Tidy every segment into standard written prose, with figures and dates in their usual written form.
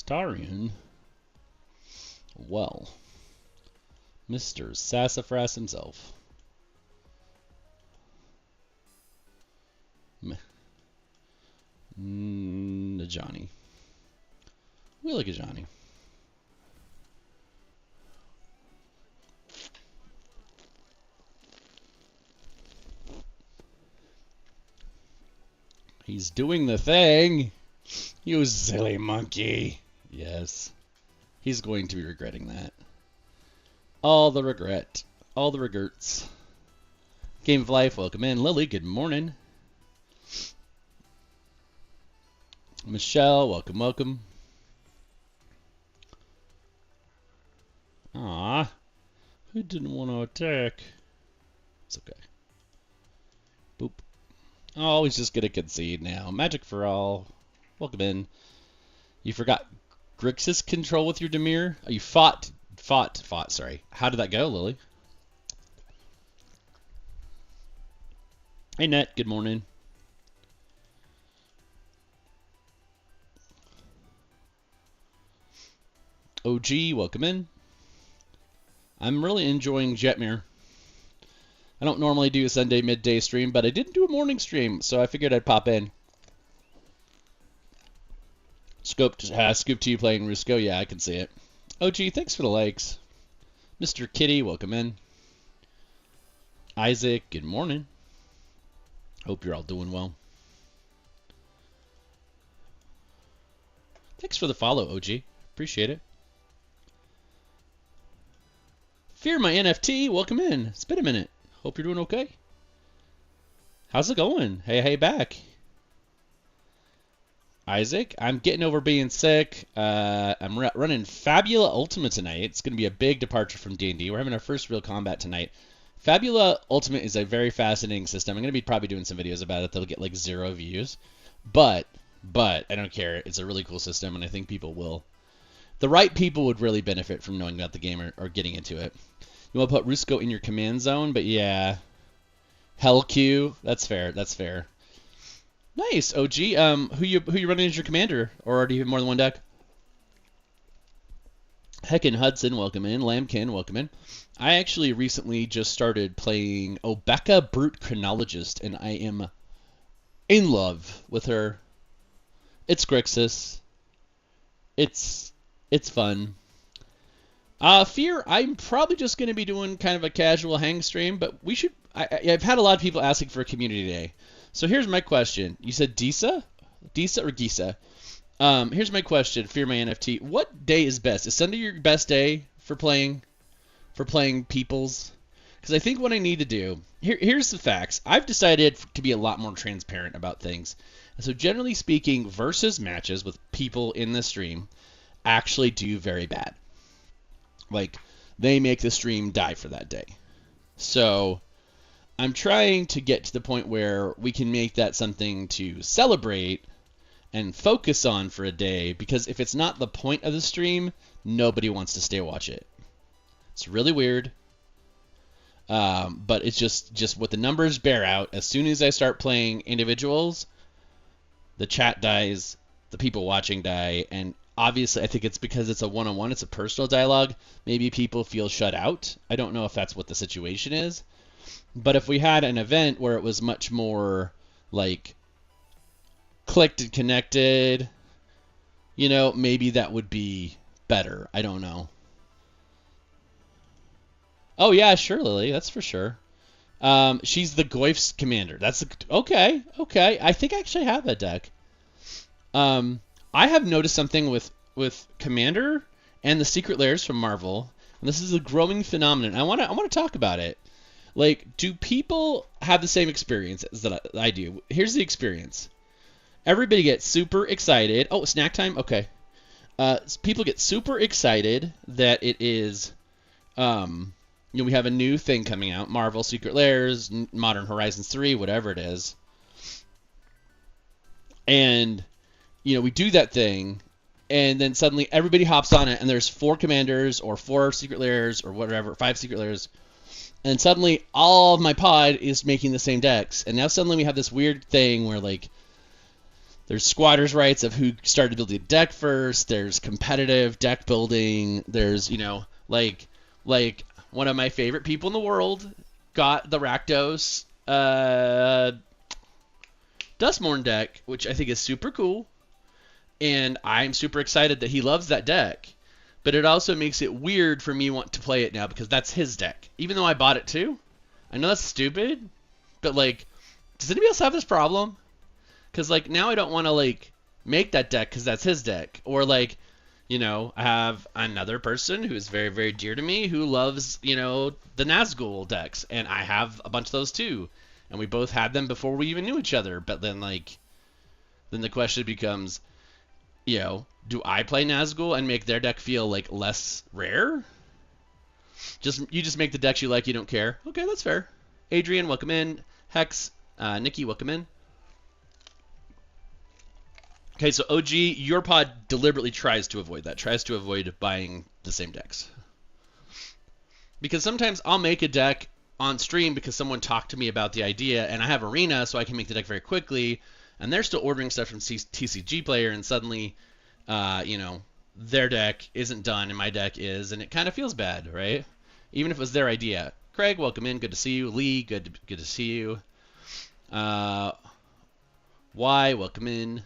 Astarian. Well, Mr. Sassafras himself. Johnny. We like a Johnny. He's doing the thing. You silly monkey. Yes. He's going to be regretting that. All the regret. All the regrets. Game of Life, welcome in. Lily, good morning. Michelle, welcome, welcome. Ah, who didn't want to attack? It's okay. Boop. Oh, he's just gonna concede now. Magic for all. Welcome in. You forgot Grixis control with your Demir? Oh, you fought, sorry. How did that go, Lily? Hey, Net, good morning. OG, welcome in. I'm really enjoying Jetmir. I don't normally do a Sunday midday stream, but I didn't do a morning stream, so I figured I'd pop in. Scoop to you playing Rusco. Yeah, I can see it. OG, thanks for the likes. Mr. Kitty, welcome in. Isaac, good morning. Hope you're all doing well. Thanks for the follow, OG. Appreciate it. Fear my NFT, welcome in. It's been a minute. Hope you're doing okay. How's it going? Hey, back. Isaac, I'm getting over being sick. I'm running Fabula Ultimate tonight. It's going to be a big departure from D&D. We're having our first real combat tonight. Fabula Ultimate is a very fascinating system. I'm going to be probably doing some videos about it that'll get like 0 views. But I don't care. It's a really cool system, and I think people will. The right people would really benefit from knowing about the game or getting into it. You want to put Rusco in your command zone, but yeah. Hell Q, that's fair. Nice, OG. Who you running as your commander, or do you have more than one deck? Heckin' Hudson, welcome in. Lambkin, welcome in. I actually recently just started playing Obeka Brute Chronologist, and I am in love with her. It's Grixis. It's fun. Fear, I'm probably just going to be doing kind of a casual hang stream, but we should. I've had a lot of people asking for a community day. So here's my question. You said Disa? Disa or Gisa? Here's my question, Fear My NFT. What day is best? Is Sunday your best day for playing Peoples? Because I think what I need to do, here's the facts. I've decided to be a lot more transparent about things. And so generally speaking, versus matches with people in the stream actually do very bad. Like, they make the stream die for that day. So I'm trying to get to the point where we can make that something to celebrate and focus on for a day, because if it's not the point of the stream, nobody wants to stay watch it. It's really weird. But it's just what the numbers bear out. As soon as I start playing individuals, the chat dies, the people watching die, and obviously I think it's because it's a one-on-one, it's a personal dialogue. Maybe people feel shut out. I don't know if that's what the situation is. But if we had an event where it was much more like clicked and connected, maybe that would be better. I don't know. Oh yeah, sure, Lily. That's for sure. She's the Goyf's commander. Okay. I think I actually have that deck. I have noticed something with Commander and the Secret Lairs from Marvel, and this is a growing phenomenon. I want to talk about it. Like, do people have the same experience that I do? Here's the experience. Everybody gets super excited. Oh, snack time? Okay. People get super excited that it is, we have a new thing coming out. Marvel, Secret Lairs, Modern Horizons 3, whatever it is. And, we do that thing, and then suddenly everybody hops on it, and there's 4 commanders, or 4 Secret Lairs, or whatever, 5 Secret Lairs. And suddenly all of my pod is making the same decks. And now suddenly we have this weird thing where, like, There's squatters' rights of who started building a deck first. There's competitive deck building. There's, like one of my favorite people in the world got the Rakdos Dustmourne deck, which I think is super cool. And I'm super excited that he loves that deck. But it also makes it weird for me want to play it now because that's his deck. Even though I bought it too. I know that's stupid, but like, does anybody else have this problem? Because like now I don't want to like make that deck because that's his deck. Or like, I have another person who is very, very dear to me who loves, the Nazgul decks. And I have a bunch of those too. And we both had them before we even knew each other. But then then the question becomes, do I play Nazgul and make their deck feel like less rare? You just make the decks you like, you don't care. Okay, that's fair. Adrian, welcome in. Hex, Nikki, welcome in. Okay, so OG, your pod deliberately tries to avoid that. Tries to avoid buying the same decks. Because sometimes I'll make a deck on stream because someone talked to me about the idea, and I have Arena, so I can make the deck very quickly, and they're still ordering stuff from TCG Player, and suddenly, their deck isn't done, and my deck is, and it kind of feels bad, right? Even if it was their idea. Craig, welcome in. Good to see you. Lee, good to see you. Y, welcome in.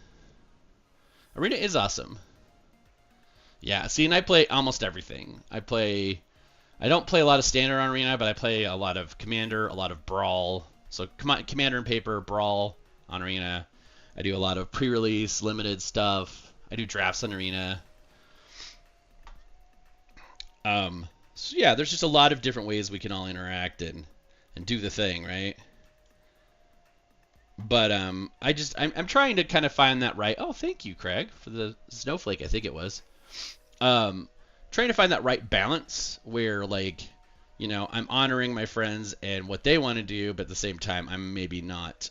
Arena is awesome. Yeah, see, and I play almost everything. I don't play a lot of Standard on Arena, but I play a lot of Commander, a lot of Brawl. So Commander and Paper, Brawl on Arena. I do a lot of pre-release, limited stuff. I do drafts on Arena. So yeah, there's just a lot of different ways we can all interact and do the thing, right? But I'm trying to kind of find that right. Oh, thank you, Craig, for the snowflake. I think it was. Trying to find that right balance where I'm honoring my friends and what they want to do, but at the same time I'm maybe not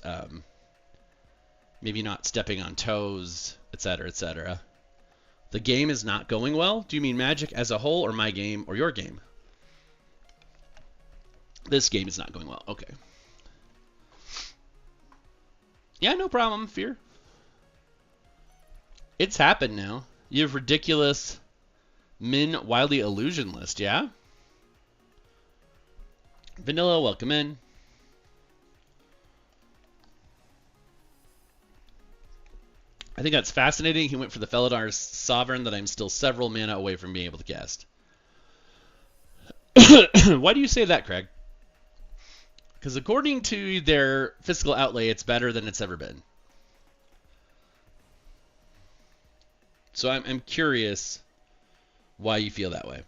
stepping on toes, etc., etc. The game is not going well? Do you mean Magic as a whole, or my game, or your game? This game is not going well. Okay. Yeah, no problem, Fear. It's happened now. You have ridiculous Min Wildly Illusion list, yeah? Vanilla, welcome in. I think that's fascinating. He went for the Felidar Sovereign that I'm still several mana away from being able to cast. Why do you say that, Craig? Because according to their fiscal outlay, it's better than it's ever been. So I'm curious why you feel that way.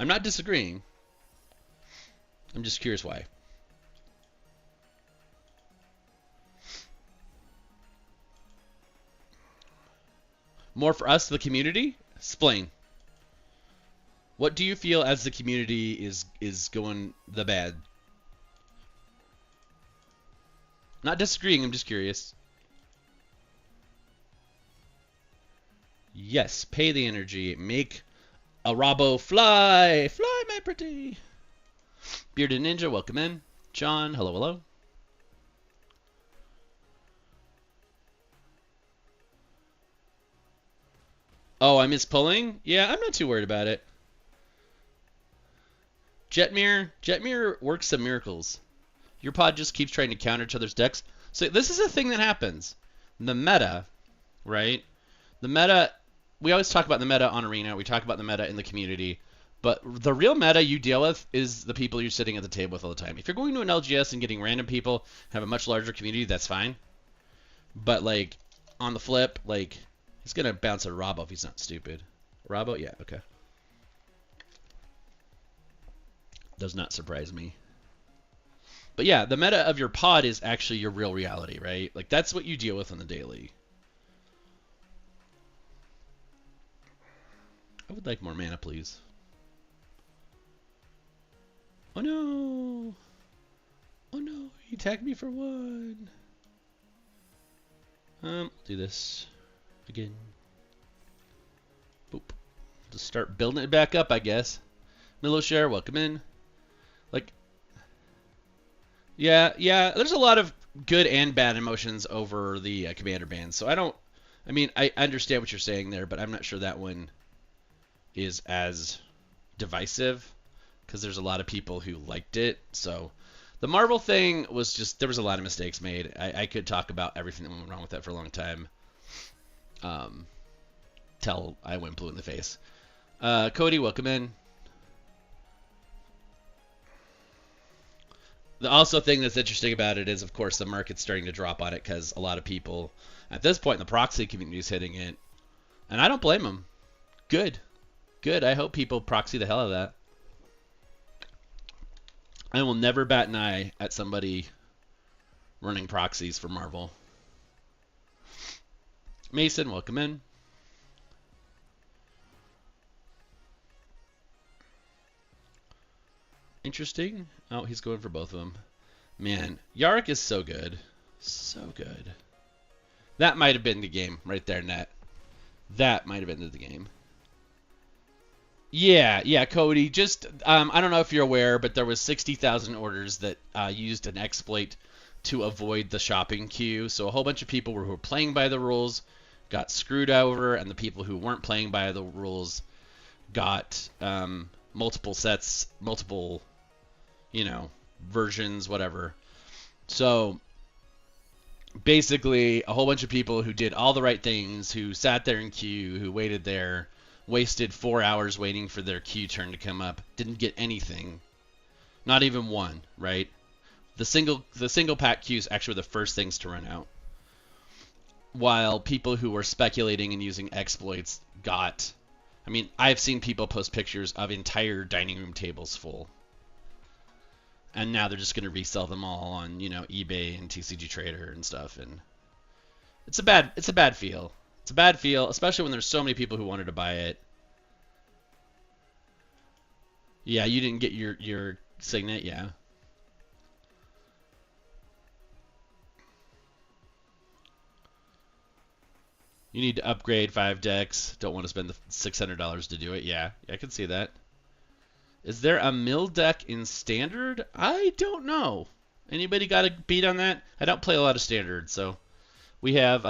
I'm not disagreeing. I'm just curious why. More for us, the community? Explain. What do you feel as the community is going the bad? Not disagreeing, I'm just curious. Yes, pay the energy. Make a Robbo fly. Fly, my pretty. Bearded Ninja, welcome in. John, hello, hello. Oh, I miss pulling? Yeah, I'm not too worried about it. Jetmir works some miracles. Your pod just keeps trying to counter each other's decks. So this is a thing that happens. The meta, right? The meta, we always talk about the meta on Arena. We talk about the meta in the community. But the real meta you deal with is the people you're sitting at the table with all the time. If you're going to an LGS and getting random people, have a much larger community, that's fine. But on the flip, he's going to bounce a Robbo if he's not stupid. Robbo? Yeah, okay. Does not surprise me. But yeah, the meta of your pod is actually your real reality, right? That's what you deal with on the daily. I would like more mana, please. Oh no! Oh no, he tagged me for one. Do this again. Boop. Just start building it back up, I guess. Miloshare, welcome in. Yeah, there's a lot of good and bad emotions over the commander bans. So I mean, I understand what you're saying there, but I'm not sure that one is as divisive because there's a lot of people who liked it. So the Marvel thing was just, there was a lot of mistakes made. I could talk about everything that went wrong with that for a long time. Till I went blue in the face. Cody, welcome in. The also thing that's interesting about it is, of course, the market's starting to drop on it because a lot of people at this point in the proxy community is hitting it, and I don't blame them. Good, good. I hope people proxy the hell out of that. I will never bat an eye at somebody running proxies for Marvel. Mason, welcome in. Interesting. Oh, he's going for both of them. Man, Yarick is so good. So good. That might have been the game right there, Net. That might have been the game. Yeah, Cody. Just, I don't know if you're aware, but there was 60,000 orders that used an exploit to avoid the shopping queue. So a whole bunch of people who were playing by the rules got screwed over, and the people who weren't playing by the rules got multiple sets, multiple, versions, whatever. So basically, a whole bunch of people who did all the right things, who sat there in queue, who waited there, wasted 4 hours waiting for their queue turn to come up, didn't get anything, not even one, right? The single pack queues actually were the first things to run out, while people who were speculating and using exploits got, I mean, I've seen people post pictures of entire dining room tables full, and now they're just going to resell them all on, eBay and TCG Trader and stuff, and it's a bad feel. It's a bad feel, especially when there's so many people who wanted to buy it. Yeah, you didn't get your signet, yeah. You need to upgrade 5 decks. Don't want to spend the $600 to do it. Yeah, I can see that. Is there a mill deck in Standard? I don't know. Anybody got a beat on that? I don't play a lot of Standard, so we have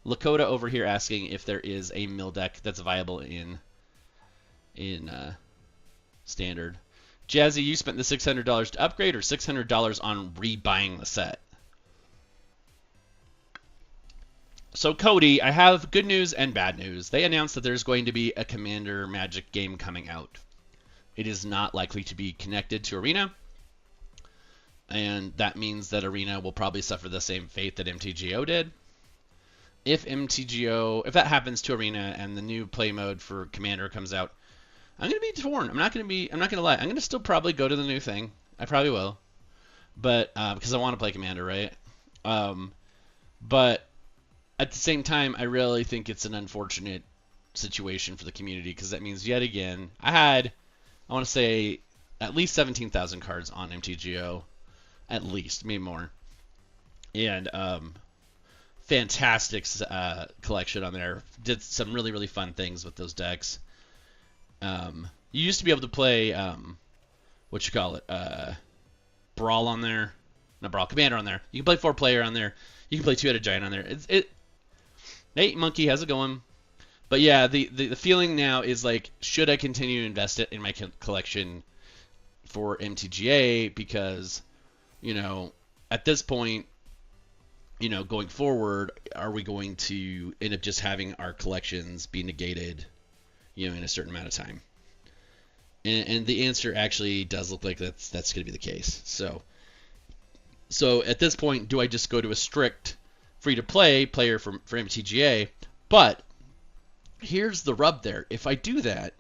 Lakota over here asking if there is a mill deck that's viable in Standard. Jazzy, you spent the $600 to upgrade or $600 on rebuying the set? So Cody, I have good news and bad news. They announced that there's going to be a Commander Magic game coming out. It is not likely to be connected to Arena, and that means that Arena will probably suffer the same fate that MTGO did. If that happens to Arena and the new play mode for Commander comes out, I'm gonna be torn. I'm not gonna lie. I'm gonna still probably go to the new thing. I probably will, but because I want to play Commander, right? But at the same time, I really think it's an unfortunate situation for the community because that means yet again I want to say at least 17,000 cards on MTGO, at least, maybe more, and fantastic collection on there. Did some really fun things with those decks. You used to be able to play Brawl on there, not Brawl, Commander on there. You can play 4-player on there. You can play 2-headed giant on there. Hey, Monkey, how's it going? But yeah, the feeling now is like, should I continue to invest it in my collection for MTGA? Because, at this point, going forward, are we going to end up just having our collections be negated, in a certain amount of time? And the answer actually does look like that's going to be the case. So at this point, do I just go to a strict free-to-play player for MTGA? But here's the rub there. If I do that,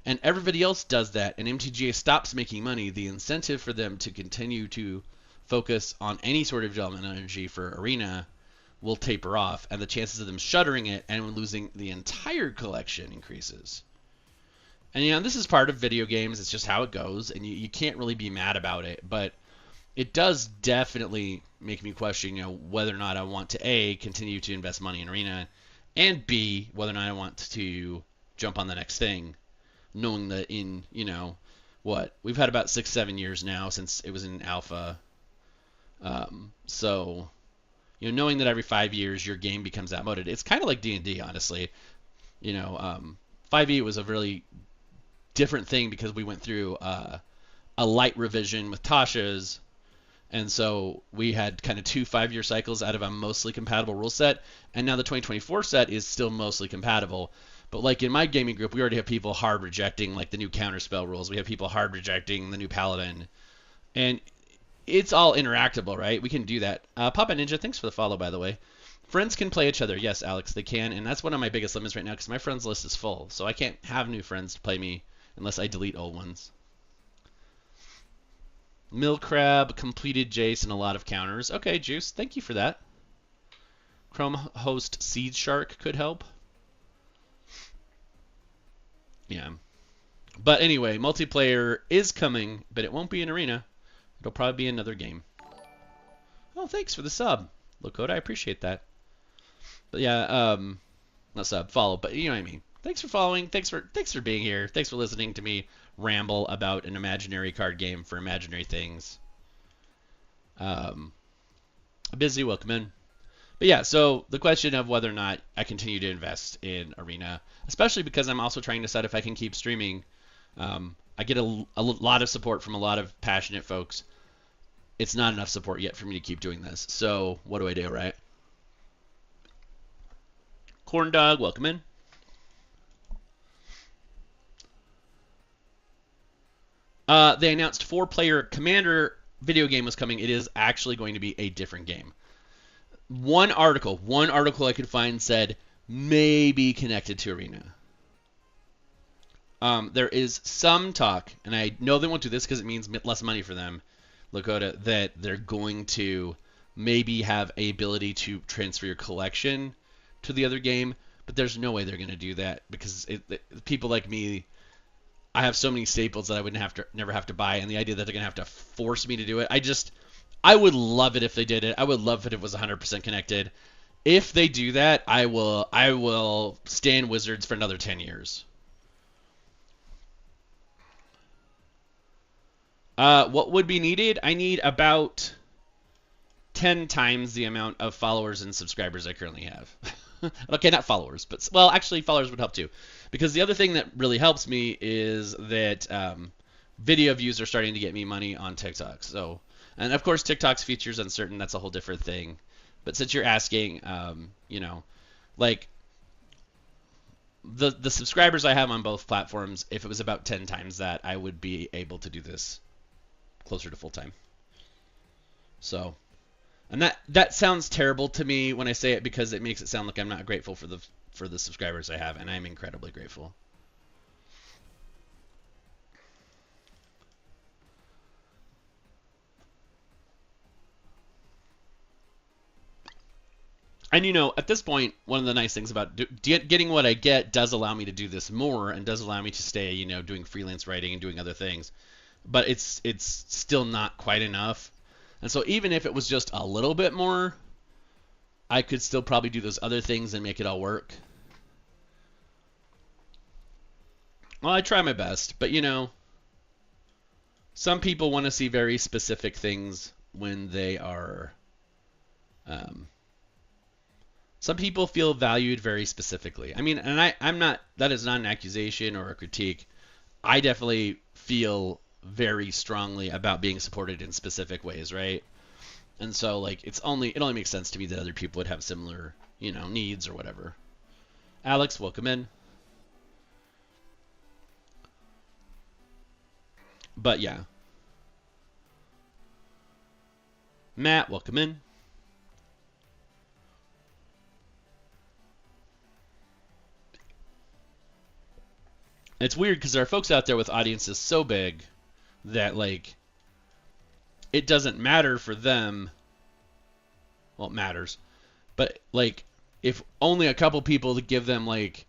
and everybody else does that, and MTGA stops making money, the incentive for them to continue to focus on any sort of development energy for Arena will taper off, and the chances of them shuttering it and losing the entire collection increases. And this is part of video games. It's just how it goes, and you can't really be mad about it. But it does definitely make me question, whether or not I want to A, continue to invest money in Arena, and B, whether or not I want to jump on the next thing, knowing that we've had about 6-7 years now since it was in alpha. So knowing that every 5 years your game becomes outmoded, it's kind of like D&D, honestly. 5e was a really different thing because we went through a light revision with Tasha's, and so we had kind of 2 5-year cycles out of a mostly compatible rule set, and now the 2024 set is still mostly compatible. But like in my gaming group, we already have people hard rejecting like the new counterspell rules. We have people hard rejecting the new paladin, and it's all interactable, right? We can do that. Papa Ninja, thanks for the follow, by the way. Friends can play each other. Yes, Alex, they can, and that's one of my biggest limits right now because my friends list is full, so I can't have new friends to play me unless I delete old ones. Mill Crab completed Jace and a lot of counters. Okay, Juice, thank you for that. Chrome host Seed Shark could help. Yeah. But anyway, multiplayer is coming, but it won't be an arena. It'll probably be another game. Oh, thanks for the sub, Lakota. I appreciate that. But yeah, not sub, follow, but you know what I mean. Thanks for following. Thanks for being here. Thanks for listening to me ramble about an imaginary card game for imaginary things. Busy, welcome in. But yeah, so the question of whether or not I continue to invest in Arena, especially because I'm also trying to decide if I can keep streaming. I get a lot of support from a lot of passionate folks. It's not enough support yet for me to keep doing this. So what do I do, right? Corn Dog, welcome in. They announced 4-player Commander video game was coming. It is actually going to be a different game. One article I could find said maybe connected to Arena. There is some talk, and I know they won't do this because it means less money for them, Lakota, that they're going to maybe have a ability to transfer your collection to the other game, but there's no way they're going to do that because people like me, I have so many staples that I would never have to buy, and the idea that they're going to have to force me to do it, I would love it if they did it. I would love it if it was 100% connected. If they do that, I will stay in Wizards for another 10 years. What would be needed? I need about 10 times the amount of followers and subscribers I currently have. Okay, not followers, but well, actually followers would help too. Because the other thing that really helps me is that video views are starting to get me money on TikTok. So, and of course TikTok's features uncertain. That's a whole different thing. But since you're asking, like the subscribers I have on both platforms, if it was about 10 times that, I would be able to do this closer to full time. So, and that sounds terrible to me when I say it because it makes it sound like I'm not grateful for the subscribers I have, and I'm incredibly grateful. And at this point, one of the nice things about getting what I get does allow me to do this more and does allow me to stay, doing freelance writing and doing other things. But it's still not quite enough. And so even if it was just a little bit more, I could still probably do those other things and make it all work. Well, I try my best, but some people want to see very specific things when they are some people feel valued very specifically. I mean, and I'm not, that is not an accusation or a critique. I definitely feel very strongly about being supported in specific ways, right? And so, like, it only makes sense to me that other people would have similar, needs or whatever. Alex, welcome in. But yeah. Matt, welcome in. It's weird because there are folks out there with audiences so big that, like, it doesn't matter for them. Well, it matters. But, like, if only a couple people to give them, like,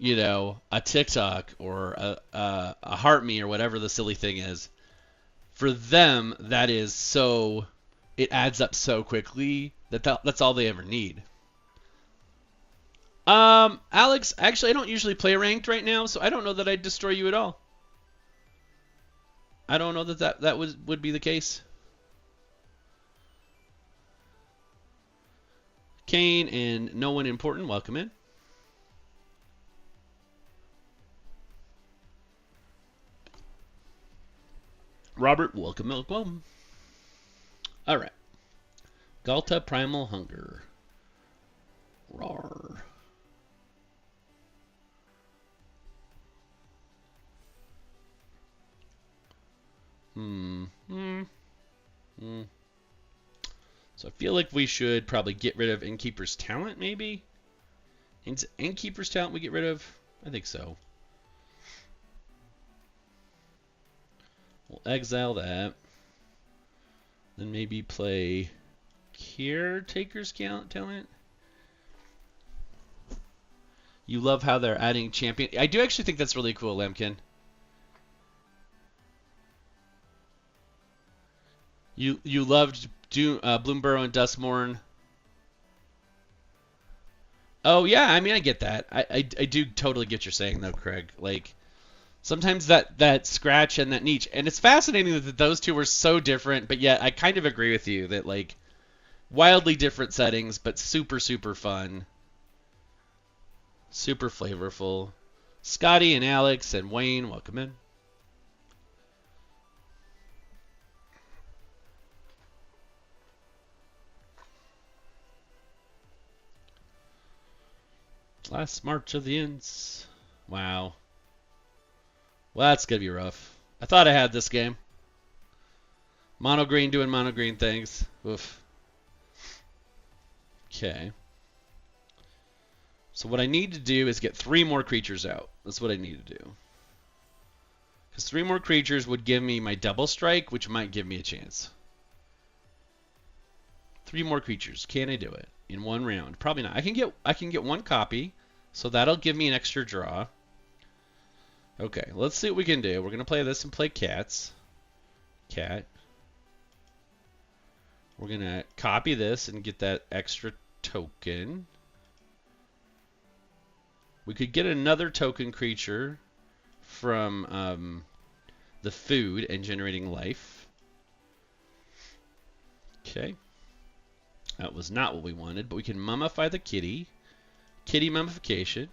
a TikTok or a Heart Me or whatever the silly thing is, for them, that is so, it adds up so quickly that's all they ever need. Alex, actually, I don't usually play ranked right now, so I don't know that I'd destroy you at all. I don't know that would be the case. Kane and no one important, welcome in. Robert, welcome, welcome. All right. Galta Primal Hunger. Rawr. So I feel like we should probably get rid of Innkeeper's Talent, maybe? Innkeeper's Talent we get rid of? I think so. We'll exile that. Then maybe play Caretaker's Talent. You love how they're adding champion. I do actually think that's really cool, Lamkin. You loved Bloomburrow and Duskmorn. Oh yeah, I mean I get that. I do totally get you're saying though, Craig. Like sometimes that scratch and that niche, and it's fascinating that those two were so different, but yet I kind of agree with you that like wildly different settings, but super super fun, super flavorful. Scotty and Alex and Wayne, welcome in. Last March of the Inns. Wow. Well, that's going to be rough. I thought I had this game. Mono green doing mono green things. Oof. Okay. So what I need to do is get 3 more creatures out. That's what I need to do. Because 3 more creatures would give me my double strike, which might give me a chance. 3 more creatures. Can I do it in 1 round? Probably not. I can get 1 copy, so that'll give me an extra draw. Okay, let's see what we can do. We're gonna play this and play cats. Cat. We're gonna copy this and get that extra token. We could get another token creature from the food and generating life. Okay. That was not what we wanted, but we can mummify the kitty. Kitty mummification.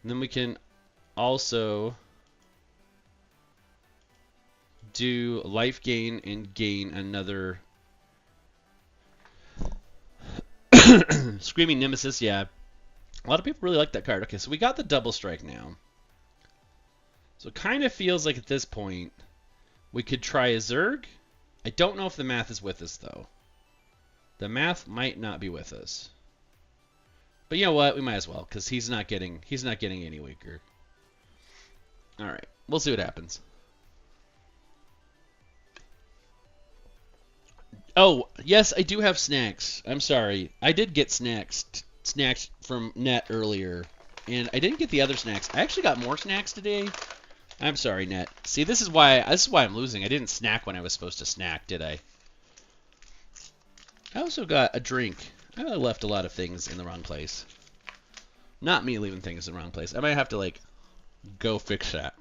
And then we can also do life gain and gain another Screaming Nemesis. Yeah, a lot of people really like that card. Okay, so we got the double strike now. So it kind of feels like at this point we could try a Zerg. I don't know if the math is with us though. The might not be with us. But you know what? We might as well, because he's not getting any weaker. Alright. We'll see what happens. Oh, yes, I do have snacks. I'm sorry. I did get snacks from Net earlier. And I didn't get the other snacks. I actually got more snacks today. I'm sorry, Net. See, this is why I'm losing. I didn't snack when I was supposed to snack, did I? I also got a drink. I left a lot of things in the wrong place. Not me leaving things in the wrong place. I might have to, like, go fix that.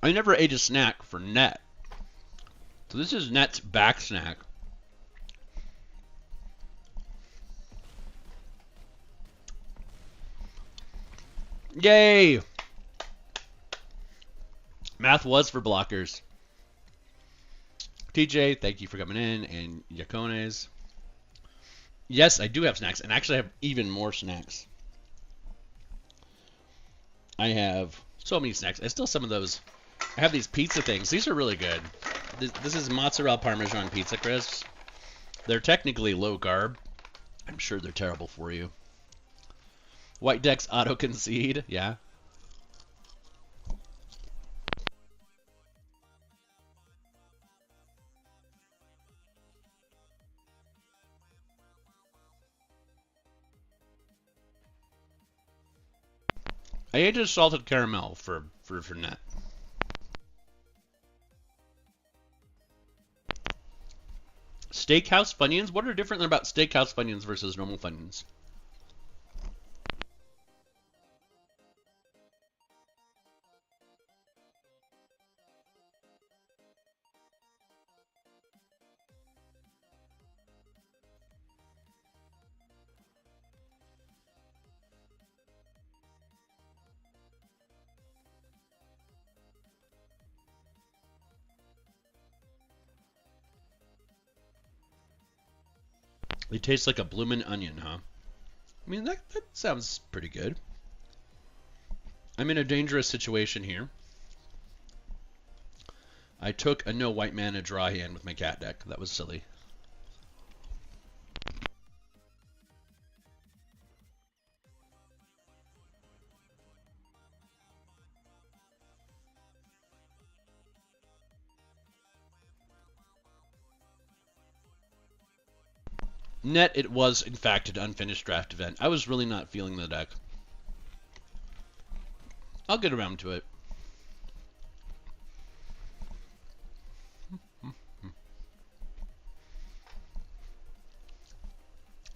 I never ate a snack for Net. So this is Net's back snack. Yay! Math was for blockers. TJ, thank you for coming in, and Yacones. Yes, I do have snacks, and actually I have even more snacks. I have so many snacks. I still have some of those. I have these pizza things. These are really good. This is mozzarella parmesan pizza crisps. They're technically low carb. I'm sure they're terrible for you. White decks auto concede. Yeah. I ate a salted caramel for Net. Steakhouse Funyuns? What are different about Steakhouse Funyuns versus normal Funyuns? They taste like a bloomin' onion, huh? I mean, that sounds pretty good. I'm in a dangerous situation here. I took a no white mana draw hand with my cat deck. That was silly. Net, it was, in fact, an unfinished draft event. I was really not feeling the deck. I'll get around to it.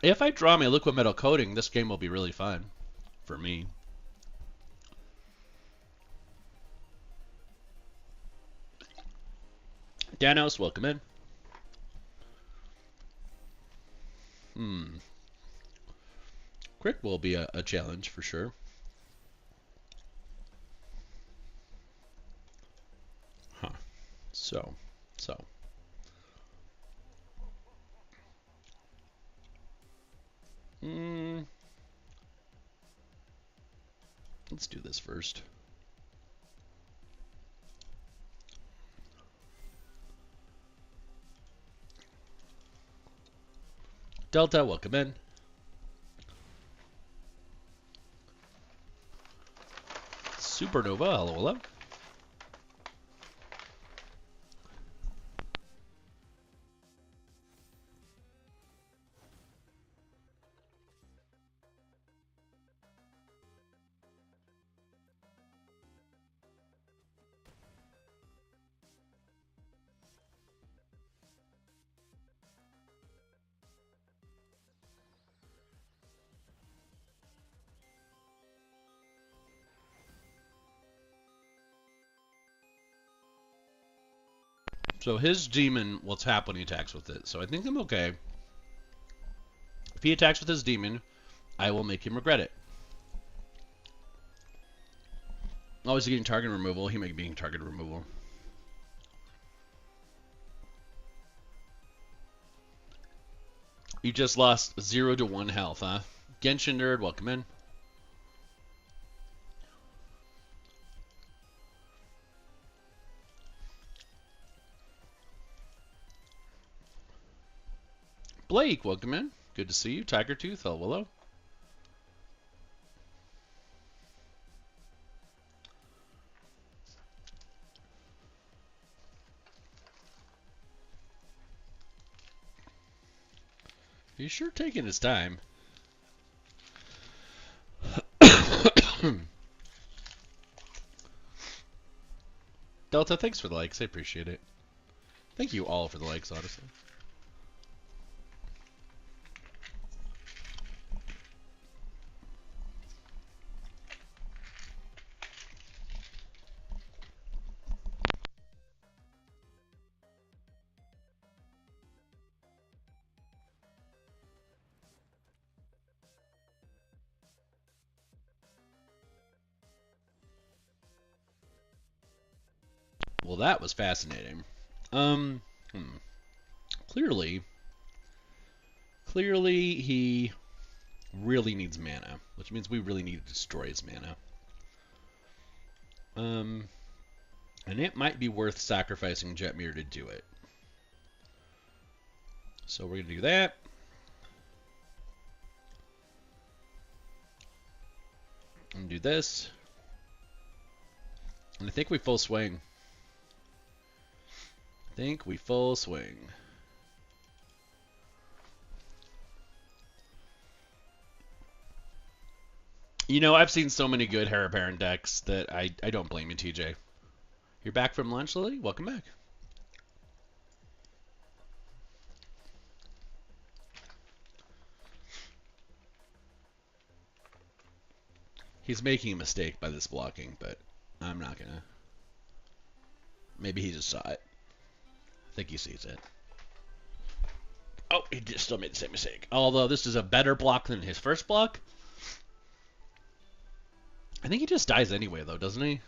If I draw my liquid metal coating, this game will be really fun. For me. Danos, welcome in. Crick will be a challenge for sure. Huh. So. Let's do this first. Delta, welcome in. Supernova, hello. So his demon will tap when he attacks with it. So I think I'm okay. If he attacks with his demon, I will make him regret it. Oh, is he getting target removal? He may be getting target removal. You just lost 0 to 1 health, huh? Genshin Nerd, welcome in. Blake, welcome in. Good to see you. Tiger Tooth, hello. He's sure taking his time. Delta, thanks for the likes. I appreciate it. Thank you all for the likes, honestly. Well, that was fascinating. Clearly he really needs mana, which means we really need to destroy his mana. And it might be worth sacrificing Jetmir to do it. So we're gonna do that. And do this. And I think we full swing. You know, I've seen so many good Heir Apparent decks that I don't blame you, TJ. You're back from lunch, Lily? Welcome back. He's making a mistake by this blocking, but I'm not gonna. Maybe he just saw it. I think he sees it. Oh, he just still made the same mistake. Although this is a better block than his first block. I think he just dies anyway, though, doesn't he?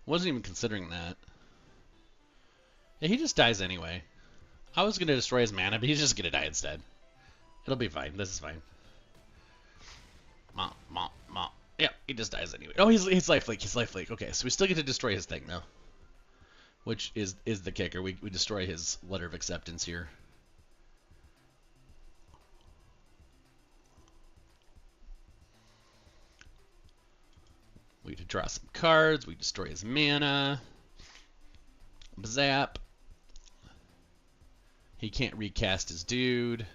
Wasn't even considering that. Yeah, he just dies anyway. I was gonna destroy his mana, but he's just gonna die instead. It'll be fine. This is fine. Mom. Yeah, he just dies anyway. Oh, he's lifelink. He's lifelink. Okay, so we still get to destroy his thing now, which is the kicker. We destroy his letter of acceptance here. We get to draw some cards. We destroy his mana. Zap. He can't recast his dude.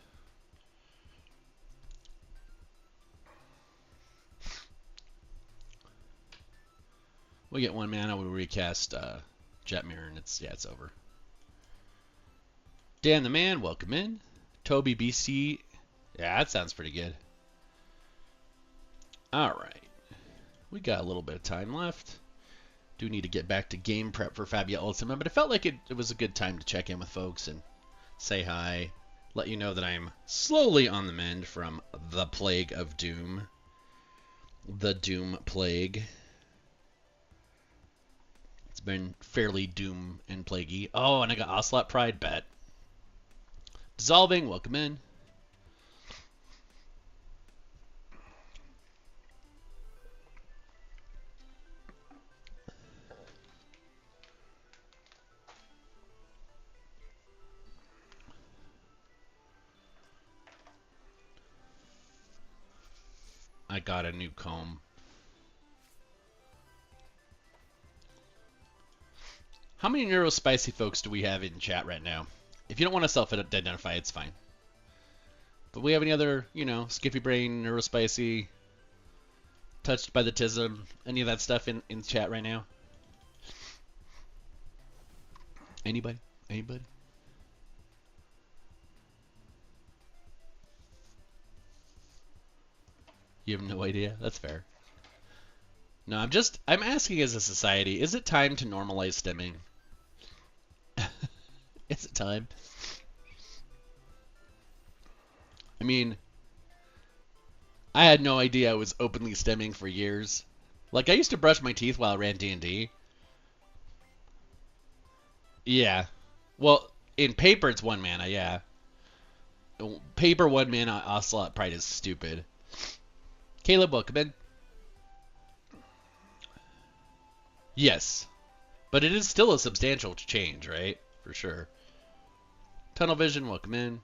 We get 1 mana. We recast Jetmir, and it's over. Dan the Man, welcome in. Toby BC. Yeah, that sounds pretty good. All right. We got a little bit of time left. Do need to get back to game prep for Fabia Ultima, but it felt like it was a good time to check in with folks and say hi. Let you know that I'm slowly on the mend from the Plague of Doom. The Doom Plague. It's been fairly doom and plaguey. Oh, and I got Ocelot Pride, bet. Dissolving, welcome in. I got a new comb. How many neurospicy folks do we have in chat right now? If you don't want to self-identify, it's fine. But we have any other, Skippy Brain, neurospicy, touched by the tism, any of that stuff in chat right now? Anybody? Anybody? You have no idea? That's fair. No, I'm asking as a society, is it time to normalize stimming? Is it time? I mean, I had no idea I was openly stimming for years. Like, I used to brush my teeth while I ran D&D. Yeah. Well, in paper it's 1 mana, yeah. Paper 1 mana Ocelot Pride is stupid. Caleb, welcome in. Yes. But it is still a substantial change, right? For sure. Tunnel Vision, welcome in.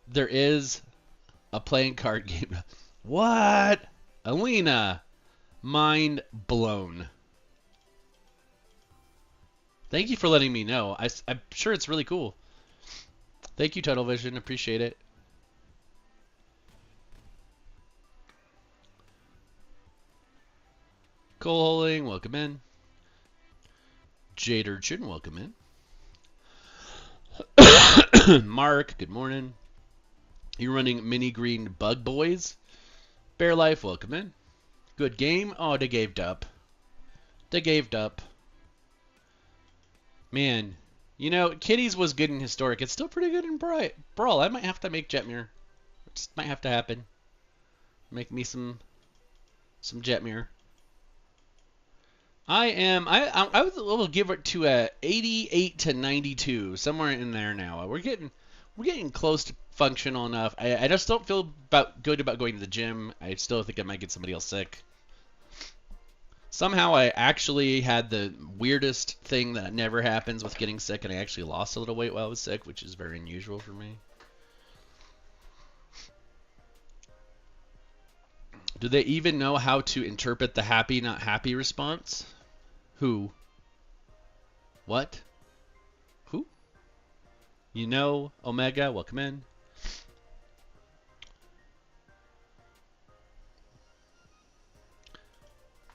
There is a playing card game. What? Alina. Mind blown. Thank you for letting me know. I'm sure it's really cool. Thank you, Tunnel Vision. Appreciate it. Cole Holding, welcome in. Jade Urchin, welcome in. Mark, good morning. You're running Mini Green Bug Boys. Bear Life, welcome in. Good game. Oh, they gave up. They gave up. Man, Kitties was good in Historic. It's still pretty good in Brawl. I might have to make Jetmir. It just might have to happen. Make me some Jetmir. I will give it to a 88 to 92, somewhere in there now. We're getting close to functional enough. I just don't feel good about going to the gym. I still think I might get somebody else sick. Somehow I actually had the weirdest thing that never happens with getting sick, and I actually lost a little weight while I was sick, which is very unusual for me. Do they even know how to interpret the happy, not happy response? Who? What? Who? Omega, welcome in.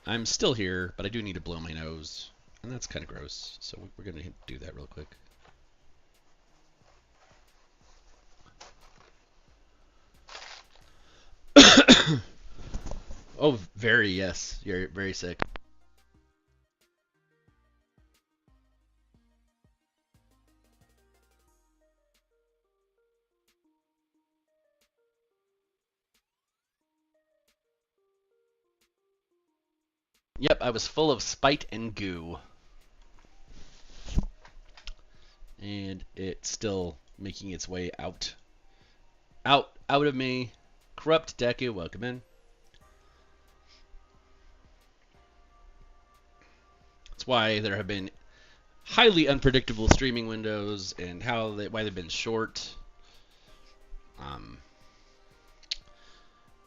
I'm still here, but I do need to blow my nose, and that's kind of gross, so we're going to do that real quick. Oh, very, yes. You're very sick. Yep, I was full of spite and goo. And it's still making its way out. Out of me. Corrupt Deku, welcome in. That's why there have been highly unpredictable streaming windows and why they've been short. Um,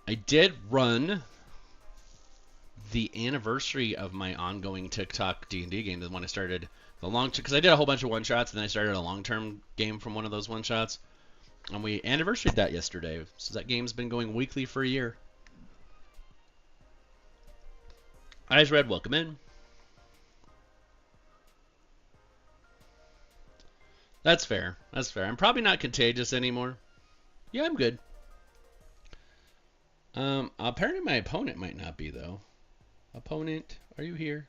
I did run the anniversary of my ongoing TikTok D&D game, the one I started the long, because I did a whole bunch of one shots and then I started a long-term game from one of those one shots, and we anniversaried that yesterday. So that game's been going weekly for a year. Eyes Red, welcome in. That's fair. That's fair. I'm probably not contagious anymore. Yeah, I'm good. Apparently my opponent might not be, though. Opponent, are you here?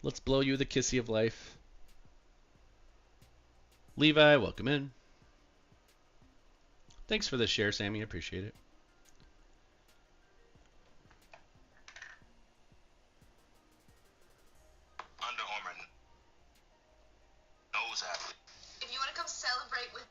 Let's blow you the kissy of life. Levi, welcome in. Thanks for the share, Sammy. I appreciate it. Under Armour knows athlete. If you want to come celebrate with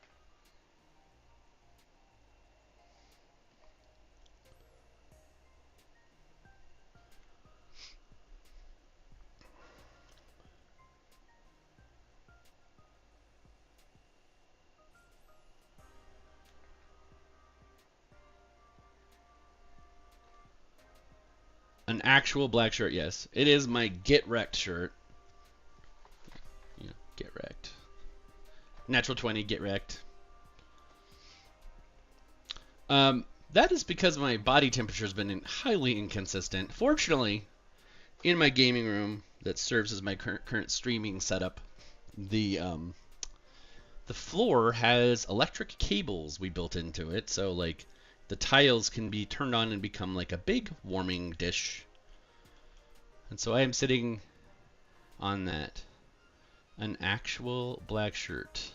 An actual black shirt, yes. It is my Get Wrecked shirt. Yeah, get wrecked. Natural 20, get wrecked. That is because my body temperature has been highly inconsistent. Fortunately, in my gaming room that serves as my current streaming setup, the floor has electric cables we built into it, so like the tiles can be turned on and become like a big warming dish. And so I am sitting on that. An actual black shirt.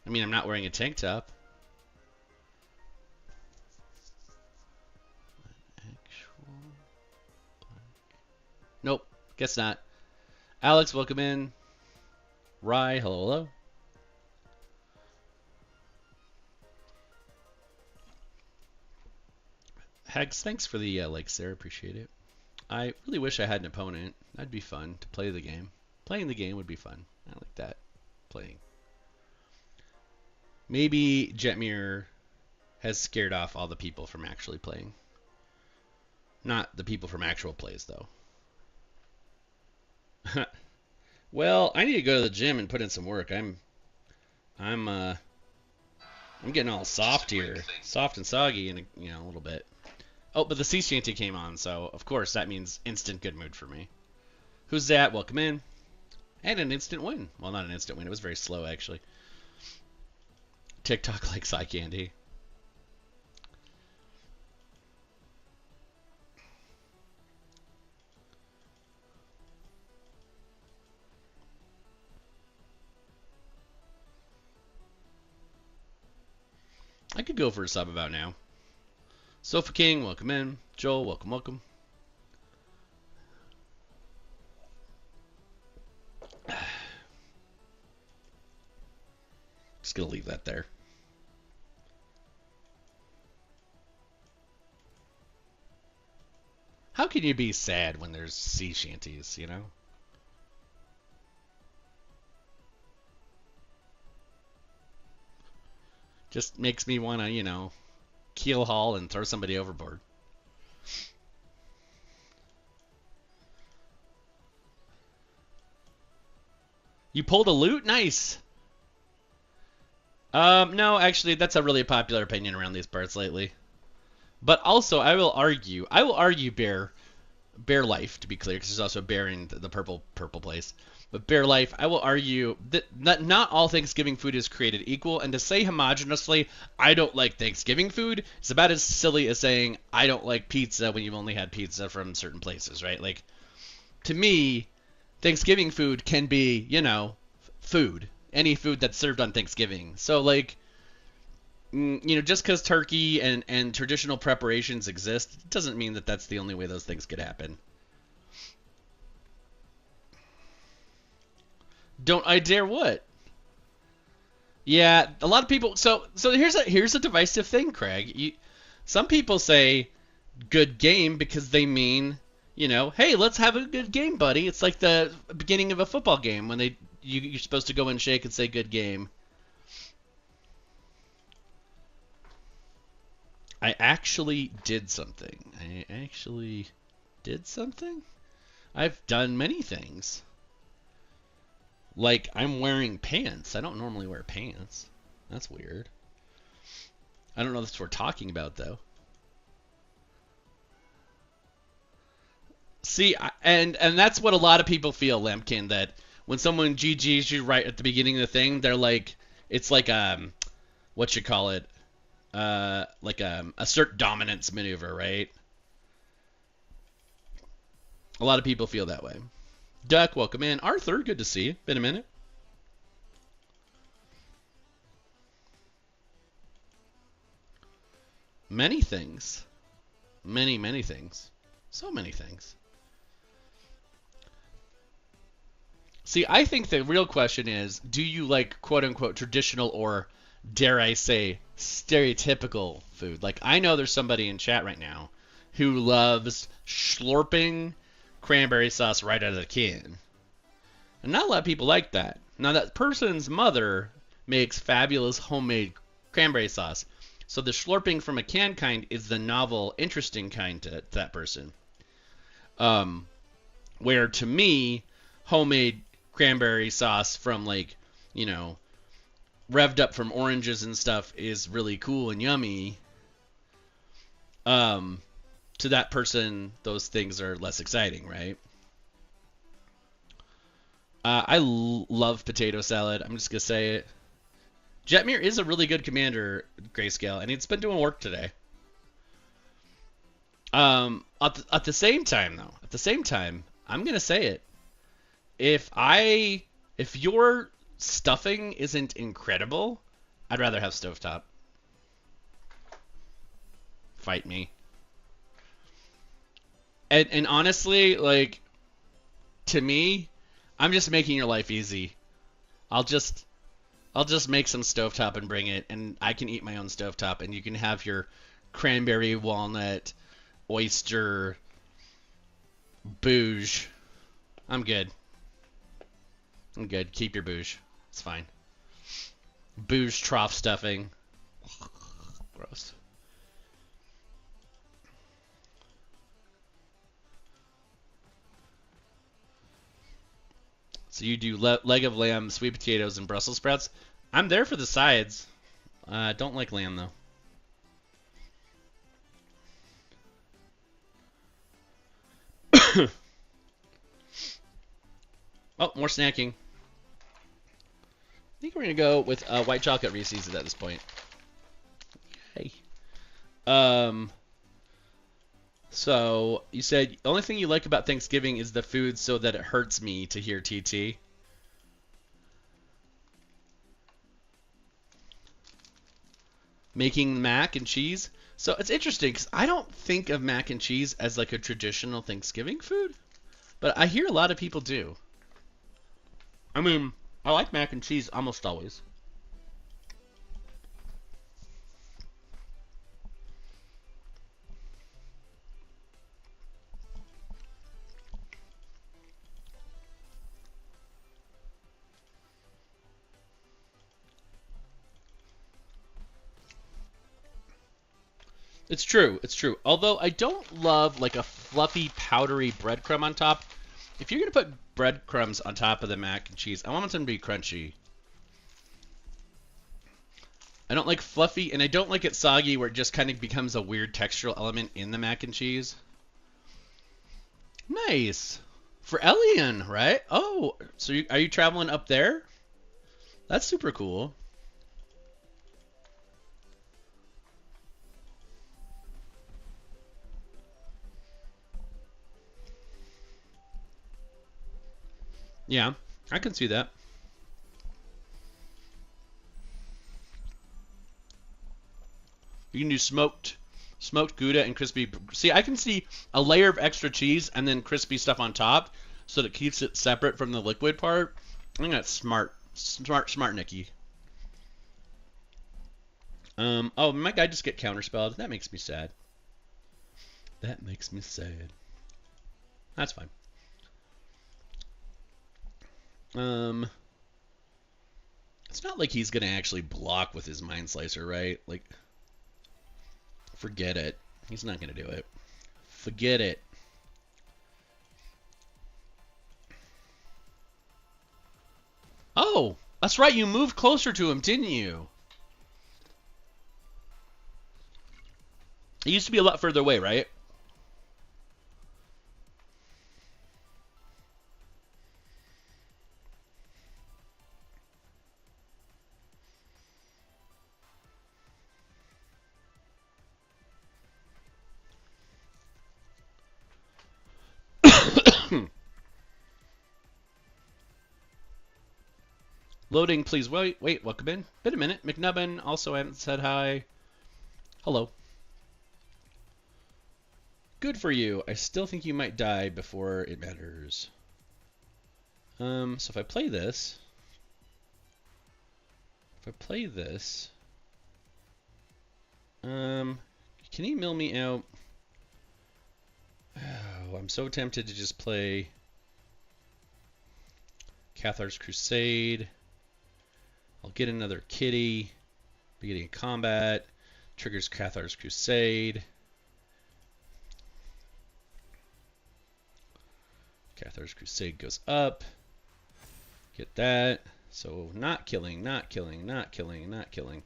I mean, I'm not wearing a tank top. Actual black. Nope, guess not. Alex, welcome in. Rye, hello, hello. Hags, thanks for the likes there. Appreciate it. I really wish I had an opponent. That'd be fun to play the game. Playing the game would be fun. I like that. Playing. Maybe Jetmir has scared off all the people from actually playing. Not the people from actual plays, though. Well, I need to go to the gym and put in some work. I'm getting all soft here, soft and soggy in a little bit. Oh, but the sea shanty came on, so of course that means instant good mood for me. Who's that? Welcome in. And an instant win. Well, not an instant win. It was very slow, actually. TikTok likes eye candy. I could go for a sub about now. Sofa King, welcome in. Joel, welcome, welcome. Just gonna leave that there. How can you be sad when there's sea shanties, you know? Just makes me want to, keel haul and throw somebody overboard. You pulled a loot? Nice. No, actually, that's a really popular opinion around these parts lately. But also, I will argue, Bear, Bear Life, to be clear, because there's also a bear in the purple place. But Bear Life, I will argue that not all Thanksgiving food is created equal, and to say homogeneously, I don't like Thanksgiving food, is about as silly as saying I don't like pizza when you've only had pizza from certain places, right? Like, to me, Thanksgiving food can be, food. Any food that's served on Thanksgiving. So, like, just because turkey and traditional preparations exist, doesn't mean that that's the only way those things could happen. Don't I dare what? Yeah, a lot of people. So here's a divisive thing, Craig. Some people say good game because they mean, hey, let's have a good game, buddy. It's like the beginning of a football game when you're supposed to go and shake and say good game. I actually did something. I've done many things. Like, I'm wearing pants. I don't normally wear pants. That's weird. I don't know if we're talking about, though. See, and that's what a lot of people feel, Lampkin, that when someone GGs you right at the beginning of the thing, they're like, it's like, what you call it? Like assert dominance maneuver, right? A lot of people feel that way. Duck, welcome in. Arthur, good to see you. Been a minute. Many things. Many things. So many things. See, I think the real question is, do you like quote-unquote traditional or, dare I say, stereotypical food? Like, I know there's somebody in chat right now who loves slurping cranberry sauce right out of the can. And not a lot of people like that. Now, that person's mother makes fabulous homemade cranberry sauce. So the slurping from a can kind is the novel, interesting kind to that person. Where, to me, homemade cranberry sauce from, like, revved up from oranges and stuff is really cool and yummy. To that person, those things are less exciting, right? I love potato salad. I'm just going to say it. Jetmir is a really good commander, Grayscale, and it's been doing work today. At the same time, I'm going to say it. If your stuffing isn't incredible, I'd rather have stovetop. Fight me. And honestly, like, to me, I'm just making your life easy. I'll just make some stovetop and bring it, and I can eat my own stovetop, and you can have your cranberry, walnut, oyster, bouge. I'm good. Keep your bouge. It's fine. Bouge trough stuffing. Gross. So you do leg of lamb, sweet potatoes, and Brussels sprouts. I'm there for the sides. Don't like lamb, though. Oh, more snacking. I think we're going to go with white chocolate Reese's at this point. Hey. So, you said the only thing you like about Thanksgiving is the food so that it hurts me to hear TT. Making mac and cheese. So, it's interesting because I don't think of mac and cheese as like a traditional Thanksgiving food. But I hear a lot of people do. I mean, I like mac and cheese almost always. It's true. Although I don't love like a fluffy, powdery breadcrumb on top. If you're going to put breadcrumbs on top of the mac and cheese, I want them to be crunchy. I don't like fluffy, and I don't like it soggy where it just kind of becomes a weird textural element in the mac and cheese. Nice. For Elian, right? Oh, so are you traveling up there? That's super cool. Yeah, I can see that. You can do smoked Gouda and crispy. See, I can see a layer of extra cheese and then crispy stuff on top, so that it keeps it separate from the liquid part. I think that's smart, smart, Nikki. Oh, my guy just get counterspelled. That makes me sad. That makes me sad. That's fine. It's not like he's gonna actually block with his Mind Slicer, right? Like, forget it. He's not gonna do it. Forget it. Oh, that's right. You moved closer to him, didn't you? It used to be a lot further away, right? Loading, please. Wait, welcome in. Been a minute. McNubbin also hadn't said hi. Hello. Good for you. I still think you might die before it matters. So if I play this, can he mill me out? Oh, I'm so tempted to just play Cathar's Crusade. I'll get another kitty. Beginning of combat. Triggers Cathar's Crusade. Cathar's Crusade goes up. Get that. So not killing, not killing, not killing, not killing.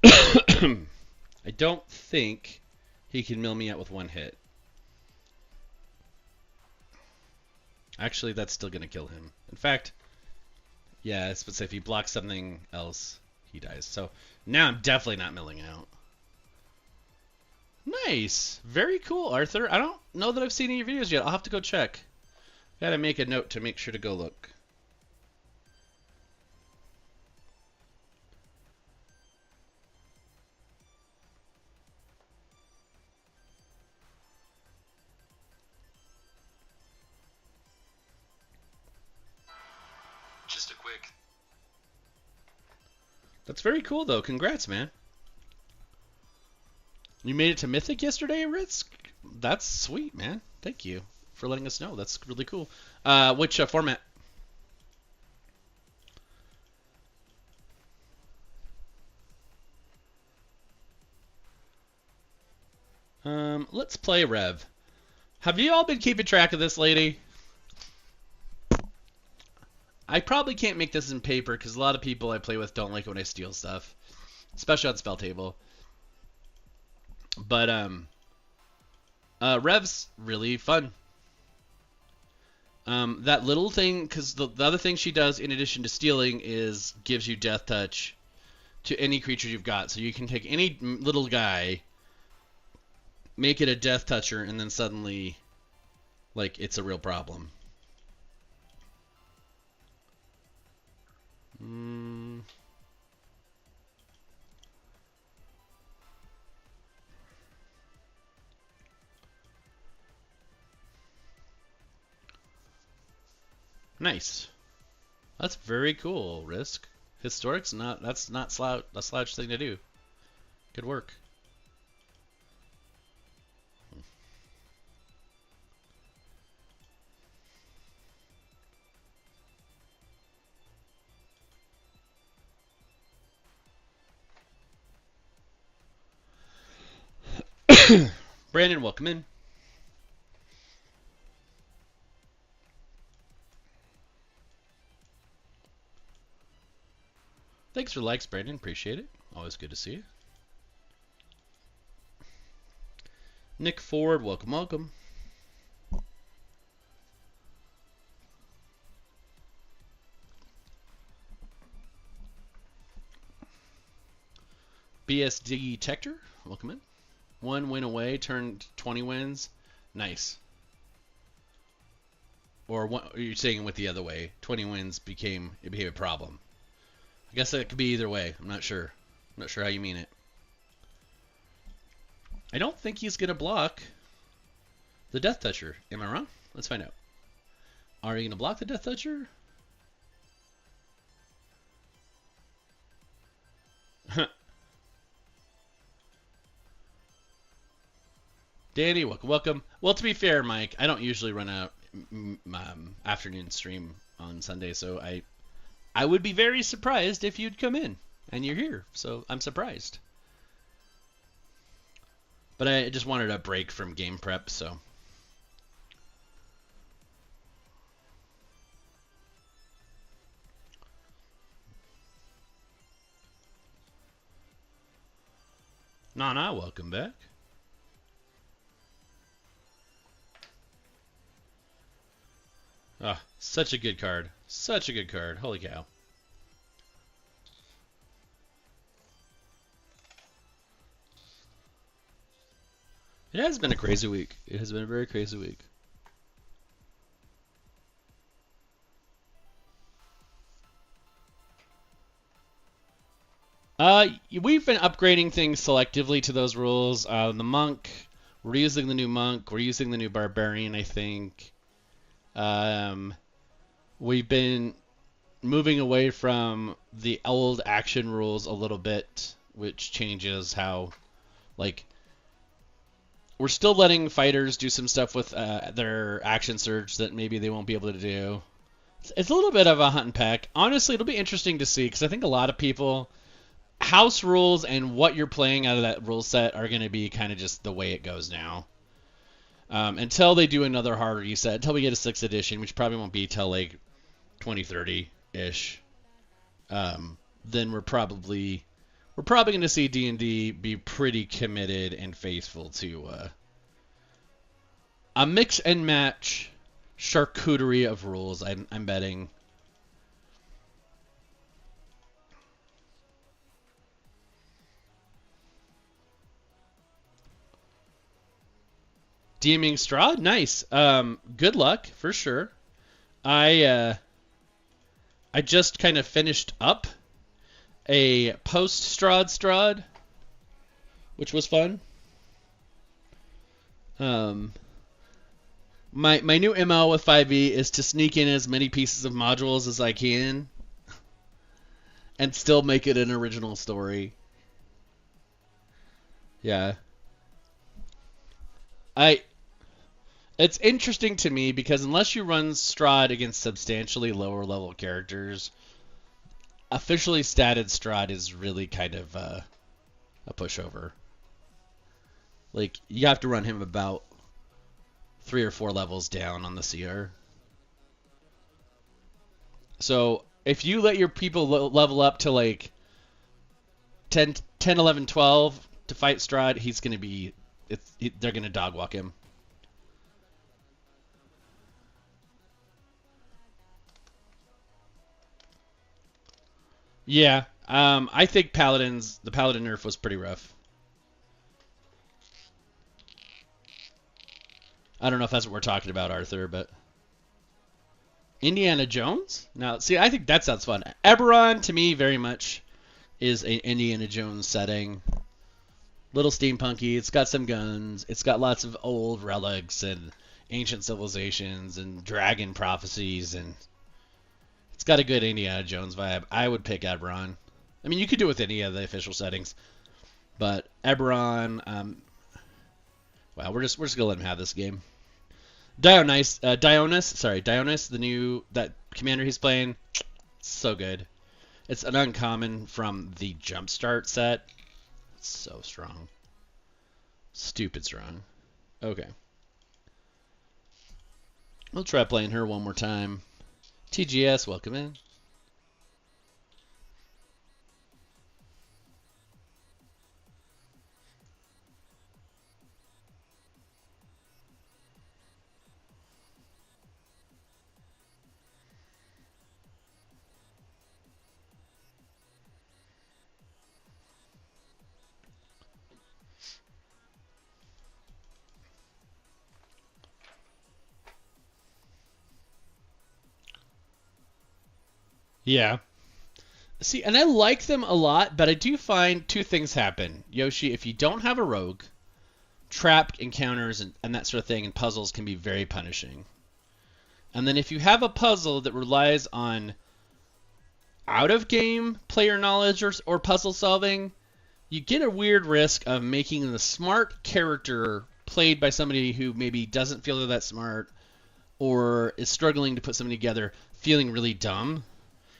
I don't think he can mill me out with one hit. Actually, that's still going to kill him. In fact, yeah, I would say if he blocks something else, he dies. So now I'm definitely not milling out. Nice. Very cool, Arthur. I don't know that I've seen any of your videos yet. I'll have to go check. Gotta make a note to make sure to go look. Just a quick. That's very cool, though. Congrats, man. You made it to Mythic yesterday, Ritz? That's sweet, man. Thank you for letting us know. That's really cool. Which format? Let's play Rev. Have you all been keeping track of this lady? I probably can't make this in paper because a lot of people I play with don't like it when I steal stuff, especially on Spell Table. But Rev's really fun. That little thing, because the other thing she does in addition to stealing is gives you Death Touch to any creature you've got. So you can take any little guy, make it a Death Toucher, and then suddenly, like, it's a real problem. Nice. That's very cool, Risk. Historic's not a slouch thing to do. Good work. Brandon, welcome in. Thanks for likes, Brandon. Appreciate it. Always good to see you. Nick Ford, welcome, welcome. BSD Tector, welcome in. 1 win away, turned 20 wins. Nice. Or what, you're saying with the other way, 20 wins became a problem. I guess that could be either way. I'm not sure. I'm not sure how you mean it. I don't think he's going to block the Death Toucher. Am I wrong? Let's find out. Are you going to block the Death Toucher? Danny, welcome. Well, to be fair, Mike, I don't usually run a afternoon stream on Sunday, so I would be very surprised if you'd come in, and you're here, so I'm surprised. But I just wanted a break from game prep, so. Nana, welcome back. Ah, such a good card. Such a good card. Holy cow. It has been a crazy week. It has been a very crazy week. We've been upgrading things selectively to those rules. The monk, we're using the new monk. We're using the new barbarian, I think. We've been moving away from the old action rules a little bit, which changes how, like, we're still letting fighters do some stuff with their action surge that maybe they won't be able to do. It's a little bit of a hunt and peck. Honestly, it'll be interesting to see because I think a lot of people, house rules and what you're playing out of that rule set are going to be kind of just the way it goes now. Until they do another hard reset, until we get a 6th edition, which probably won't be till like 2030-ish, then we're probably going to see D&D be pretty committed and faithful to a mix and match charcuterie of rules, I'm betting. DMing Strahd? Nice. Good luck, for sure. I just kind of finished up a post-Strahd, which was fun. My new MO with 5e is to sneak in as many pieces of modules as I can and still make it an original story. Yeah. It's interesting to me because unless you run Strahd against substantially lower level characters, officially statted Strahd is really kind of a pushover. Like, you have to run him about 3 or 4 levels down on the CR. So, if you let your people level up to like 10, 11, 12 to fight Strahd, he's going to be... they're going to dog walk him. Yeah, I think the Paladin nerf was pretty rough. I don't know if that's what we're talking about, Arthur, but... Indiana Jones? Now, see, I think that sounds fun. Eberron, to me, very much is an Indiana Jones setting. Little steampunky. It's got some guns. It's got lots of old relics and ancient civilizations and dragon prophecies, and it's got a good Indiana Jones vibe. I would pick Eberron. I mean, you could do it with any of the official settings, but Eberron. Wow, we're just gonna let him have this game. Dionys, that commander he's playing, so good. It's an uncommon from the Jumpstart set. It's so strong. Stupid strong. Okay. We'll try playing her one more time. TGS, welcome in. Yeah. See, and I like them a lot, but I do find two things happen. Yoshi, if you don't have a rogue, trap encounters and that sort of thing and puzzles can be very punishing. And then if you have a puzzle that relies on out of game player knowledge or puzzle solving, you get a weird risk of making the smart character played by somebody who maybe doesn't feel they're that smart or is struggling to put something together feeling really dumb.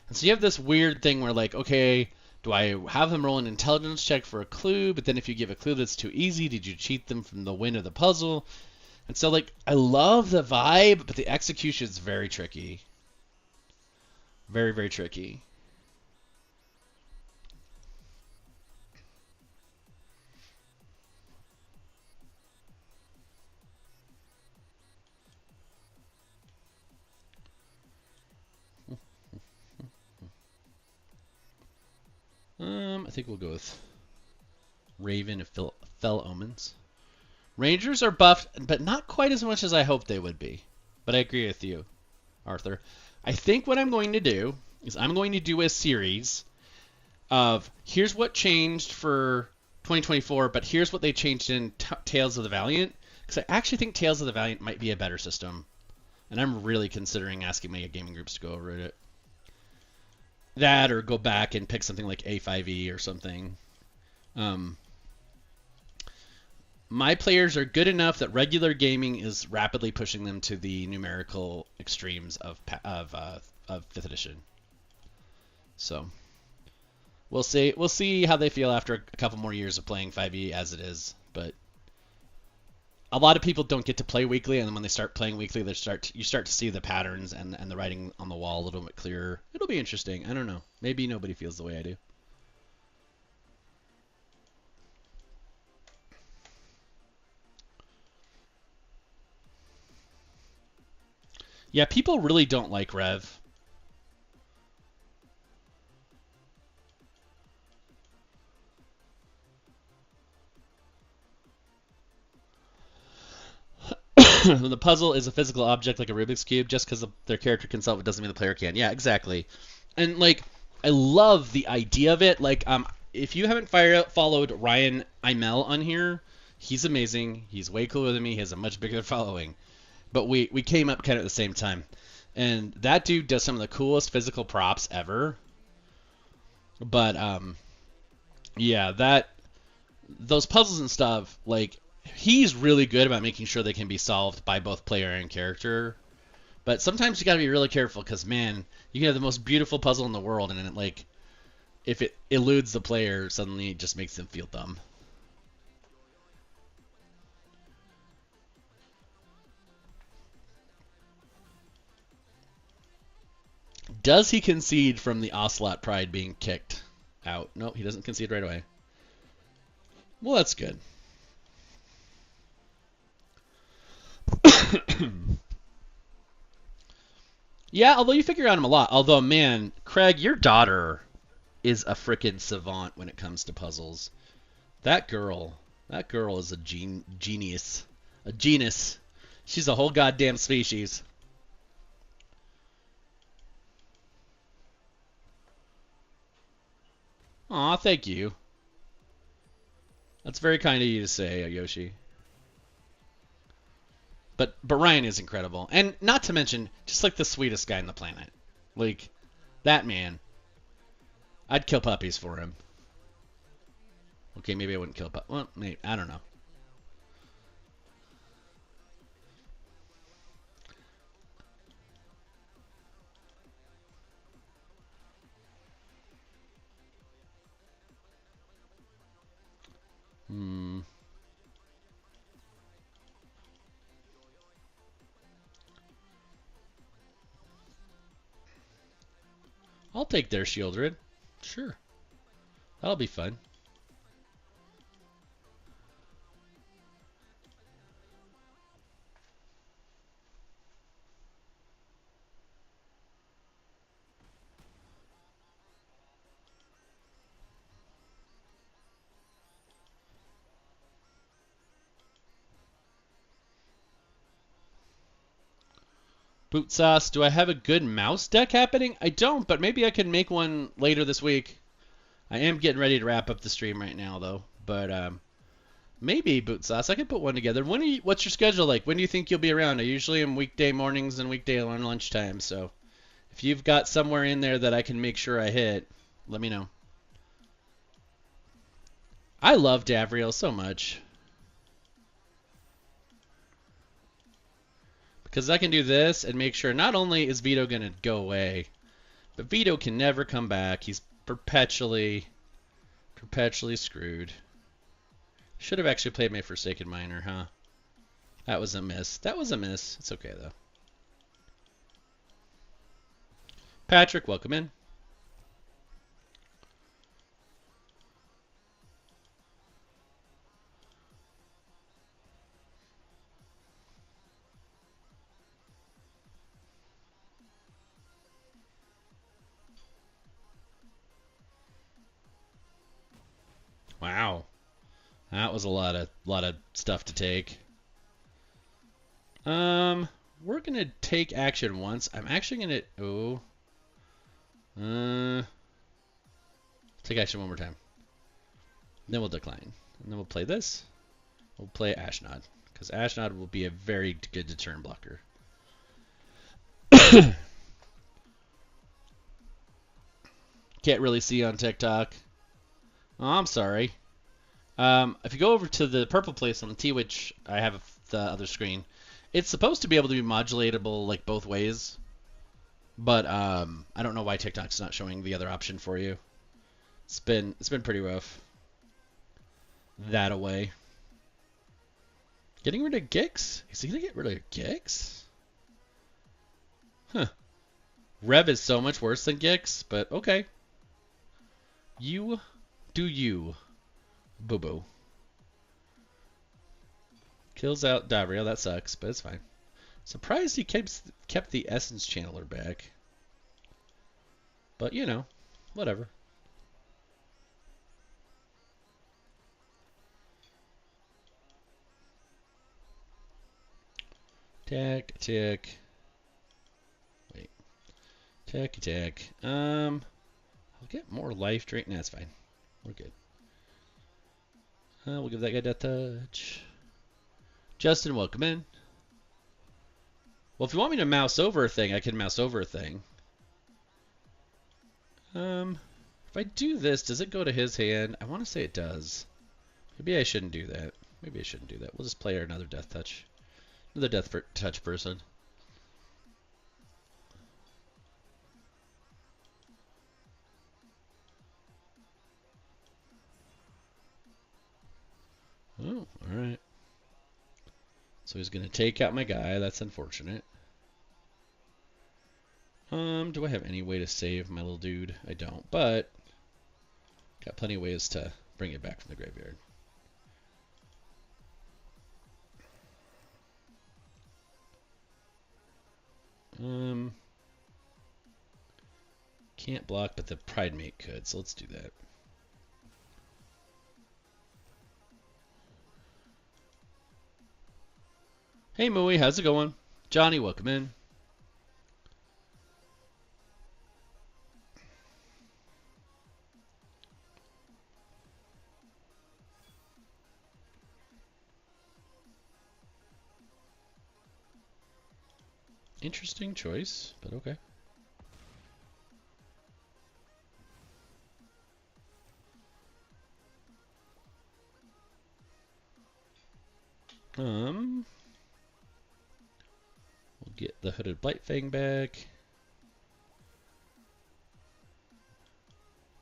And so you have this weird thing where, like, okay, do I have them roll an intelligence check for a clue? But then if you give a clue that's too easy, did you cheat them from the win of the puzzle? And so, like, I love the vibe, but the execution is very tricky. Very, very tricky. I think we'll go with Raven of Fell Omens. Rangers are buffed, but not quite as much as I hoped they would be. But I agree with you, Arthur. I think what I'm going to do is I'm going to do a series of here's what changed for 2024, but here's what they changed in Tales of the Valiant. Because I actually think Tales of the Valiant might be a better system. And I'm really considering asking my gaming groups to go over it. That or go back and pick something like A5E or something. Um, my players are good enough that regular gaming is rapidly pushing them to the numerical extremes of fifth edition. So we'll see. We'll see how they feel after a couple more years of playing 5e as it is. But a lot of people don't get to play weekly, and then when they start playing weekly, you start to see the patterns and the writing on the wall a little bit clearer. It'll be interesting. I don't know. Maybe nobody feels the way I do. Yeah, people really don't like Rev. The puzzle is a physical object like a Rubik's cube. Just because their character can solve it doesn't mean the player can. Yeah, exactly. And like, I love the idea of it. Like, if you haven't followed Ryan Imel on here, he's amazing. He's way cooler than me. He has a much bigger following. But we came up kind of at the same time, and that dude does some of the coolest physical props ever. But yeah, those puzzles and stuff, like he's really good about making sure they can be solved by both player and character. But sometimes you got to be really careful because man, you can have the most beautiful puzzle in the world, and then like if it eludes the player, suddenly it just makes them feel dumb. Does he concede from the Ocelot Pride being kicked out? No, he doesn't concede right away. Well, that's good. Yeah, although you figure out him a lot. Although, man, Craig, your daughter is a frickin' savant when it comes to puzzles. That girl is a genius. A genus. She's a whole goddamn species. Aw, thank you. That's very kind of you to say, Yoshi. But Ryan is incredible, and not to mention, just like the sweetest guy on the planet. Like that man, I'd kill puppies for him. Okay, maybe I wouldn't kill puppies. Well, maybe I don't know. Hmm. I'll take their Shieldred. Sure, that'll be fun. Boot sauce. Do I have a good mouse deck happening? I don't, but maybe I can make one later this week. I am getting ready to wrap up the stream right now, though. But maybe boot sauce. I could put one together. What's your schedule like? When do you think you'll be around? I usually am weekday mornings and weekday lunchtime. So if you've got somewhere in there that I can make sure I hit, let me know. I love Davriel so much. Because I can do this and make sure not only is Vito going to go away, but Vito can never come back. He's perpetually screwed. Should have actually played my Forsaken Miner, huh? That was a miss. That was a miss. It's okay, though. Patrick, welcome in. Wow. That was a lot of stuff to take. We're gonna take action once. I'm actually gonna take action one more time. Then we'll decline. And then we'll play this. We'll play Ashnod. Because Ashnod will be a very good deterrent blocker. Can't really see on TikTok. Oh, I'm sorry. If you go over to the purple place on the T, which I have the other screen, it's supposed to be able to be modulatable like both ways. But I don't know why TikTok's not showing the other option for you. It's been pretty rough. That away. Getting rid of Gix? Is he gonna get rid of Gix? Huh. Rev is so much worse than Gix, but okay. You do you, boo boo. Kills out Davriel, that sucks, but it's fine. Surprised he kept the Essence Channeler back. But you know, whatever. Attack, attack. Wait. Attack, attack. I'll get more life drain. Nah, that's fine. We're good. We'll give that guy death touch. Justin, welcome in. Well, if you want me to mouse over a thing, I can mouse over a thing. If I do this, does it go to his hand? I want to say it does. Maybe I shouldn't do that. Maybe I shouldn't do that. We'll just play another death touch. Another death touch person. Oh, alright. So he's going to take out my guy. That's unfortunate. Do I have any way to save my little dude? I don't, but got plenty of ways to bring it back from the graveyard. Can't block, but the Pride Mate could, so let's do that. Hey, Mooey, how's it going? Johnny, welcome in. Interesting choice, but okay. We'll get the Hooded Blightfang back.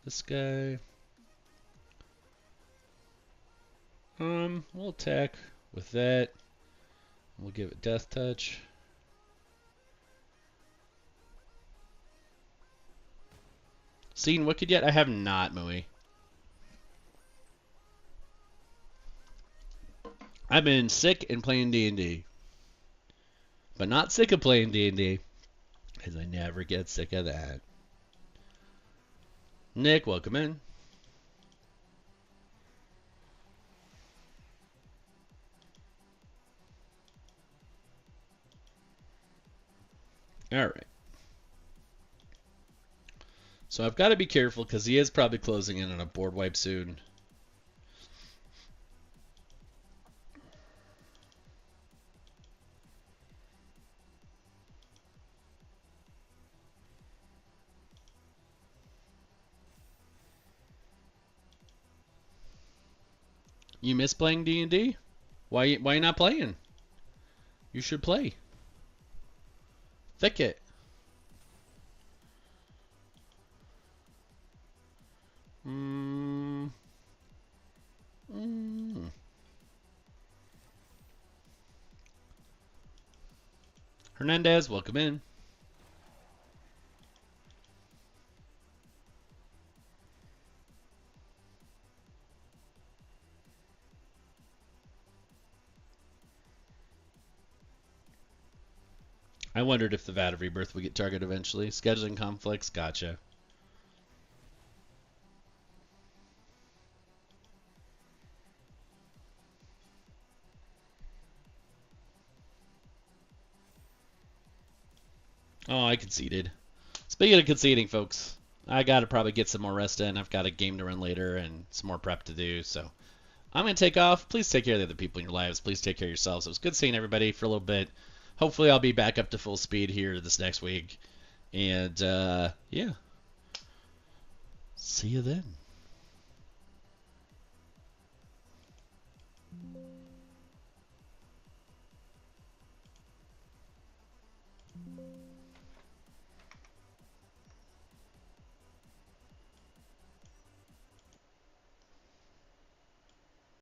This guy. We'll attack with that. We'll give it Death Touch. Seen Wicked yet? I have not, Mooey. I've been sick and playing D&D. But not sick of playing D&D. Because I never get sick of that. Nick, welcome in. All right. So I've got to be careful because he is probably closing in on a board wipe soon. You miss playing D&D? Why you not playing? You should play. Thicket. Mm, mm. Hernandez, welcome in. I wondered if the Vat of Rebirth would get targeted eventually. Scheduling conflicts, gotcha. Oh, I conceded. Speaking of conceding, folks, I gotta probably get some more rest in. I've got a game to run later and some more prep to do, so I'm gonna take off. Please take care of the other people in your lives. Please take care of yourselves. It was good seeing everybody for a little bit. Hopefully, I'll be back up to full speed here this next week. And yeah, see you then.